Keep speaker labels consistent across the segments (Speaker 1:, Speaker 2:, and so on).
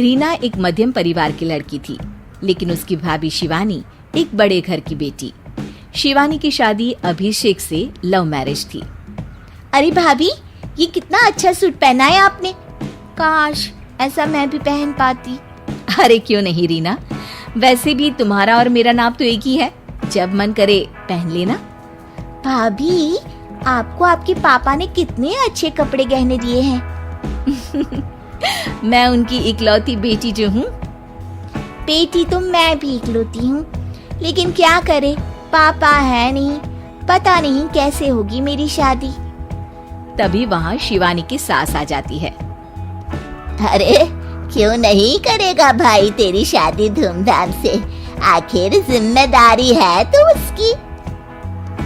Speaker 1: रीना एक मध्यम परिवार की लड़की थी, लेकिन उसकी भाभी शिवानी एक बड़े घर की बेटी। शिवानी की शादी अभिषेक से लव मैरिज थी।
Speaker 2: अरे भाभी, ये कितना अच्छा सूट पहना है आपने। काश ऐसा मैं भी पहन पाती।
Speaker 1: अरे क्यों नहीं रीना, वैसे भी तुम्हारा और मेरा नाप तो एक ही है, जब मन करे पहन लेना।
Speaker 2: भाभी, आपको आपके पापा ने कितने अच्छे कपड़े गहने दिए हैं।
Speaker 1: मैं उनकी इकलौती बेटी जो हूँ।
Speaker 2: बेटी तो मैं भी इकलौती हूँ, लेकिन क्या करे, पापा है नहीं, पता नहीं कैसे होगी मेरी शादी।
Speaker 1: तभी वहाँ शिवानी की सास आ जाती है।
Speaker 2: अरे क्यों नहीं करेगा भाई तेरी शादी धूमधाम से, आखिर जिम्मेदारी है तो उसकी।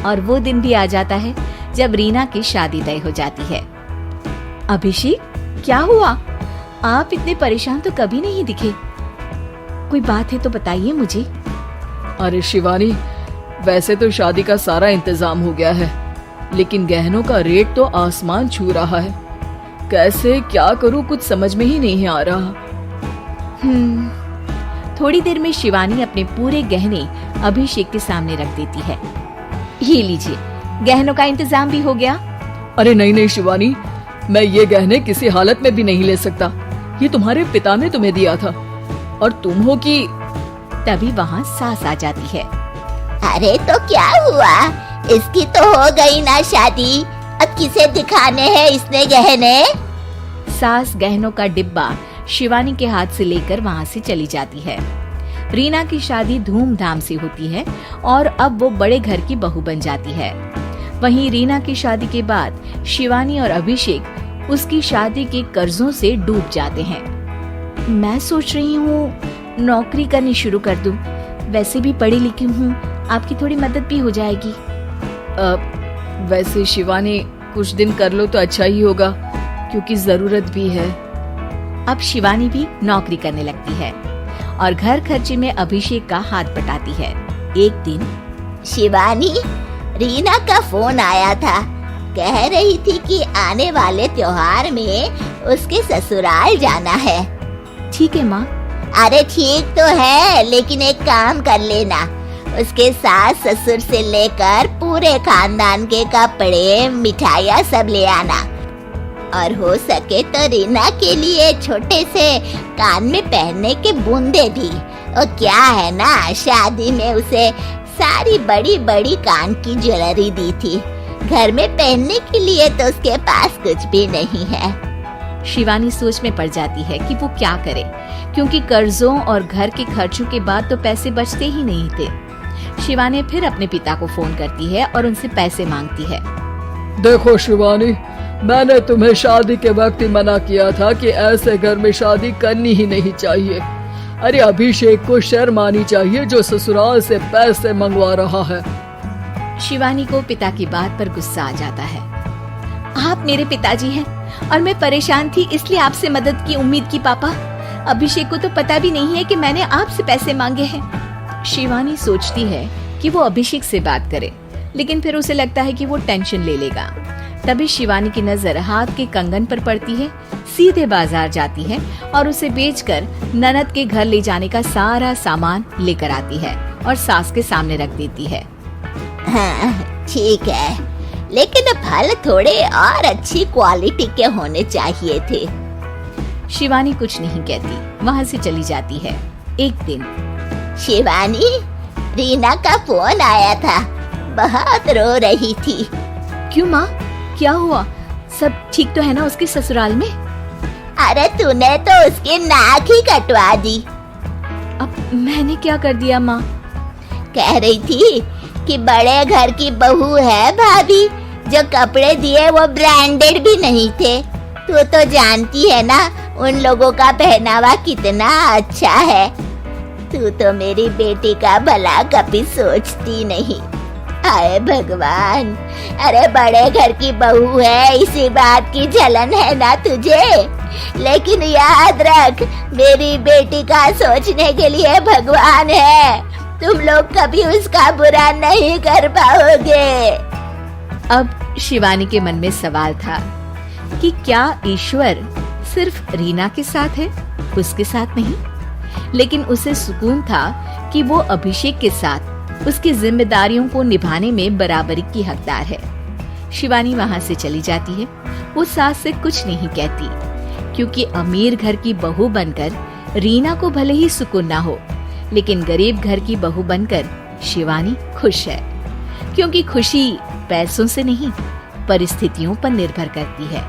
Speaker 1: और वो दिन भी आ जाता है जब रीना की शादी तय हो जाती है। अभिषेक, क्या हुआ? आप इतने परेशान तो कभी नहीं दिखे, कोई बात है तो बताइए मुझे।
Speaker 3: अरे शिवानी, वैसे तो शादी का सारा इंतजाम हो गया है, लेकिन गहनों का रेट तो आसमान छू रहा है। कैसे क्या करूं, कुछ समझ में ही नहीं आ रहा।
Speaker 1: थोड़ी देर में शिवानी अपने पूरे गहने अभिषेक के सामने रख देती है। ये लीजिए, गहनों का इंतजाम भी हो गया।
Speaker 3: अरे नहीं नहीं शिवानी, मैं ये गहने किसी हालत में भी नहीं ले सकता। ये तुम्हारे पिता ने तुम्हें दिया था और तुम हो कि।
Speaker 1: तभी वहाँ सास आ जाती है।
Speaker 2: अरे तो क्या हुआ, इसकी तो हो गई ना शादी, अब किसे दिखाने हैं इसने गहने।
Speaker 1: सास गहनों का डिब्बा शिवानी के हाथ से लेकर वहाँ से चली जाती है। रीना की शादी धूमधाम से होती है और अब वो बड़े घर की बहू बन जाती है। वहीं रीना की शादी के बाद शिवानी और अभिषेक उसकी शादी के कर्जों से डूब जाते हैं। मैं सोच रही हूँ नौकरी करनी शुरू कर दूं, वैसे भी पढ़ी लिखी हूँ, आपकी थोड़ी मदद भी हो जाएगी।
Speaker 3: वैसे शिवानी, कुछ दिन कर लो तो अच्छा ही होगा, क्योंकि जरूरत भी है।
Speaker 1: अब शिवानी भी नौकरी करने लगती है और घर खर्चे में अभिषेक का हाथ बटाती है। एक दिन
Speaker 2: शिवानी, रीना का फोन आया था, कह रही थी कि आने वाले त्योहार में उसके ससुराल जाना है।
Speaker 1: ठीक है माँ।
Speaker 2: अरे ठीक तो है, लेकिन एक काम कर लेना, उसके सास ससुर से लेकर पूरे खानदान के कपड़े मिठाइयाँ सब ले आना, और हो सके तो रीना के लिए छोटे से कान में पहनने के बूंदे भी। और क्या है ना, शादी में उसे सारी बड़ी बड़ी कान की ज्वेलरी दी थी, घर में पहनने के लिए तो उसके पास कुछ भी नहीं है।
Speaker 1: शिवानी सोच में पड़ जाती है कि वो क्या करे, क्योंकि कर्जों और घर के खर्चों के बाद तो पैसे बचते ही नहीं थे। शिवानी फिर अपने पिता को फोन करती है और उनसे पैसे मांगती है।
Speaker 3: देखो शिवानी, मैंने तुम्हें शादी के वक्त ही मना किया था कि ऐसे घर में शादी करनी ही नहीं चाहिए। अरे अभिषेक को शर्म आनी चाहिए जो ससुराल से पैसे मंगवा रहा है।
Speaker 1: शिवानी को पिता की बात पर गुस्सा आ जाता है। आप मेरे पिताजी हैं और मैं परेशान थी, इसलिए आपसे मदद की उम्मीद की पापा। अभिषेक को तो पता भी नहीं है कि मैंने आपसे पैसे मांगे हैं। शिवानी सोचती है कि वो अभिषेक से बात करे, लेकिन फिर उसे लगता है कि वो टेंशन ले लेगा। तभी शिवानी की नजर हाथ के कंगन पर पड़ती है, सीधे बाजार जाती है और उसे बेचकर ननद के घर ले जाने का सारा सामान लेकर आती है और सास के सामने रख देती है।
Speaker 2: हाँ ठीक है, लेकिन फल थोड़े और अच्छी क्वालिटी के होने चाहिए थे।
Speaker 1: शिवानी कुछ नहीं कहती, वहाँ से चली जाती है। एक दिन
Speaker 2: शिवानी, रीना का फोन आया था, बहुत रो रही थी।
Speaker 1: क्यों माँ, क्या हुआ? सब ठीक तो है ना उसके ससुराल में?
Speaker 2: अरे तूने तो उसकी नाक ही कटवा दी।
Speaker 1: अब मैंने क्या कर दिया माँ?
Speaker 2: कह रही थी कि बड़े घर की बहू है भाभी, जो कपड़े दिए वो ब्रांडेड भी नहीं थे। तू तो जानती है ना उन लोगों का पहनावा कितना अच्छा है। तू तो मेरी बेटी का भला कभी सोचती नहीं। हाय भगवान, अरे बड़े घर की बहू है, इसी बात की जलन है ना तुझे? लेकिन याद रख, मेरी बेटी का सोचने के लिए भगवान है, तुम लोग कभी उसका बुरा नहीं कर पाओगे।
Speaker 1: अब शिवानी के मन में सवाल था कि क्या ईश्वर सिर्फ रीना के साथ है उसके साथ नहीं, लेकिन उसे सुकून था कि वो अभिषेक के साथ उसकी जिम्मेदारियों को निभाने में बराबरी की हकदार है। शिवानी वहां से चली जाती है। वो सास से कुछ नहीं कहती, क्योंकि अमीर घर की बहू बनकर रीना को भले ही सुकून ना हो, लेकिन गरीब घर की बहू बनकर शिवानी खुश है, क्योंकि खुशी पैसों से नहीं परिस्थितियों पर निर्भर करती है।